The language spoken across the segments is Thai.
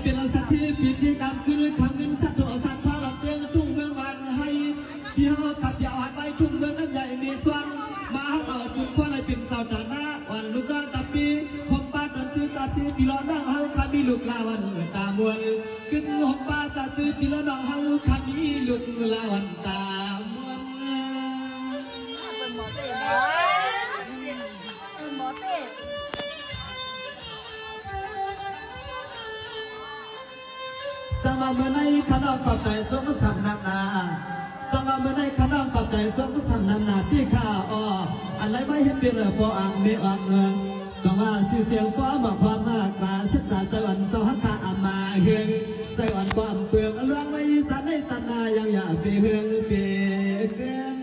เป็นสัตว์ที่พิธีกรรมคือคำเงินสัตว์ตัวสัตว์ฟ้าลำเตียงทุ่งเมืองวันให้พี่ฮอขับยาวไปทุ่งเมืองน้ำใหญ่มีสวงมาเอาจุดควันให้เป็นสาวตาหน้าวันลูกน้องตาปีหอมป้าตอนซื้อจัดที่พี่ล้อน้องเฮาขามีลูกลาวันตามวนกึ่งหอมป้าจัดซื้อพี่ล้อน้องเฮาขามีลูกลาวันตามวนสมาเมื่อในข้าน้องเข้าใจสมสัมนักนาสมาเมื่อในข้าน้องเข้าใจสมสัมนักนาพี่ข้าอ้ออะไรไม่เห็นเป็นพออ่างไม่ออกเงินสมาชื่อเสียงฟ้าบอกความมากกว่าเส้นสายสวรรค์สหักขาอามาเฮืองสวรรค์ความเปลืองเรื่องไม่สันในสันนายังอยากไปเฮืองเปเกิน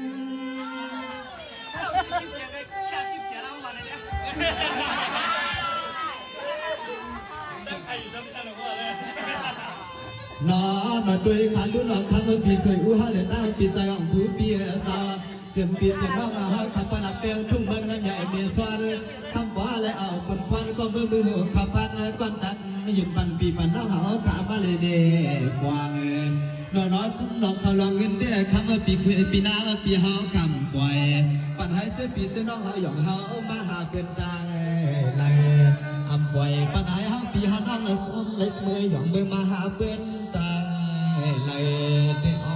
นอนมาด้วยขาลุ้นหลอกคำว่าปีสวยอู้ฮาเลยตั้งปีใจของผู้ปีตาเสียงปีเสียงน้องมาให้ขับปนับเปียงทุ่งเมืองนั้นใหญ่เมียสวรรค์ซ้ำว่าเลยเอาคนควันก็มือหัวขับพันกวนตันหยุดปันปีปันน้องเขาขามาเลยเด็กวางนอนนอนเขาลองเงินเด้คำว่าปีคุยปีน้าปีเขาคำปล่อยปันให้เจ้าปีเจ้าน้องเขาหยองเขามาหาเกินตายเลยอำปล่อยปันให้เขาปีเขาน้องสมเล็กมือหยองมือมาหาเพื่อนตายเลยเด้อ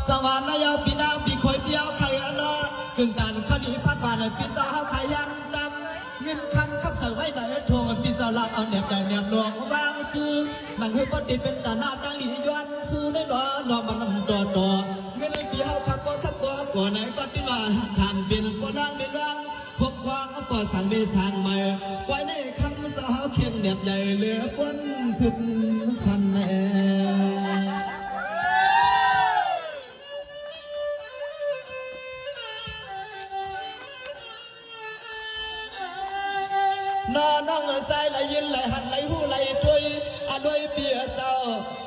สวรรค์นายปีนางปีคอยเดียวใครอันนอกึ่งตันข้าดีพัดผ่านปีเจ้าขยันดำเงินคำขับใส่ไว้ในทวงปีเจ้าลับเอาแนบใจแนบหลวงวางชื่อมันให้ปฏิเป็นตาหน้าตั้งหลีย้อนสู้ได้หรอนอมันต่อเงินปีเฮาขับก่อนไหนก็ที่มาขันเป็นปนังเป็นรังพบควางปอดสั่งเบสั่งใหม่ไว้ในคำเจ้าเขียนแนบใหญ่เหลือปนสุดสันแน่น้องใจไหลยินไหลหันไหลหูไหลด้วยด้วยเปียเจ้า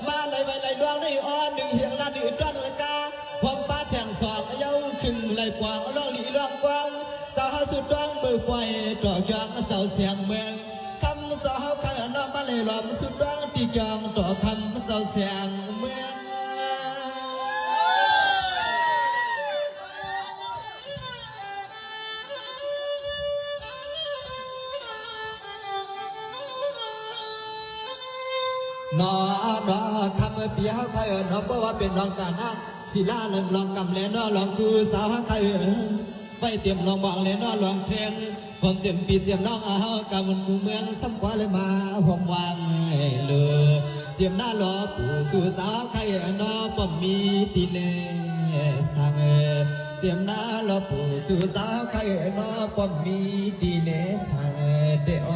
มาไหลไปไหลดวงในอ้อนหนึ่งเหียงนั่นอื่นจันละกาความป้าแทงสองเย้าขึ้นไหลกวางร้องหลีร้องกวางสาวสุดร้องมือปล่อยจ่อยางเสาเสียงเมืองคำสาวข้างน้องมาเลยล้อมสุดร้องตีกางต่อคำเสาเสียงเมืองนอคำเปียวใครนอเพราะว่าเป็นรองตาหน้าศิลาเริ่มลองกำเลนอลองคือสาวใครไปเตรียมลองบอกเลนอลองเพลงผมเสียมปีเสียมน้องเอากำมันกูเมืองซ้ำกว่าเลยมาห้องวางเลยเสียมหน้าล้อผู้สู่สาวใครนอปมมีตีเนสังเสียมหน้าล้อผู้สู่สาวใครนอปมมีตีเนสังเดอ